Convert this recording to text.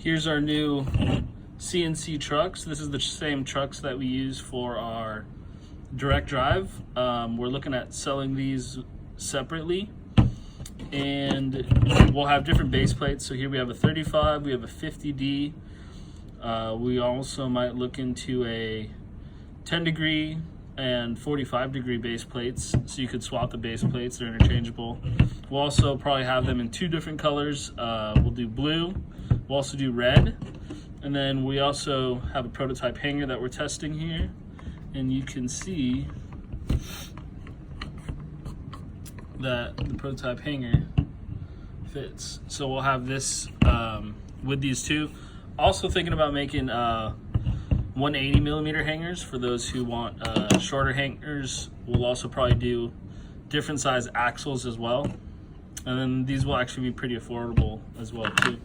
Here's our new CNC trucks. This is the same trucks that we use for our direct drive. We're looking at selling these separately, and we'll have different base plates. So here we have a 35, we have a 50D. We also might look into a 10 degree and 45 degree base plates, so you could swap the base plates, they're interchangeable. We'll also probably have them in two different colors. We'll do blue, we'll also do red, and then we also have a prototype hanger that we're testing here, and you can see that the prototype hanger fits. So we'll have this with these two. Also thinking about making 180 millimeter hangers for those who want shorter hangers. We'll also probably do different size axles as well, and then these will actually be pretty affordable as well too.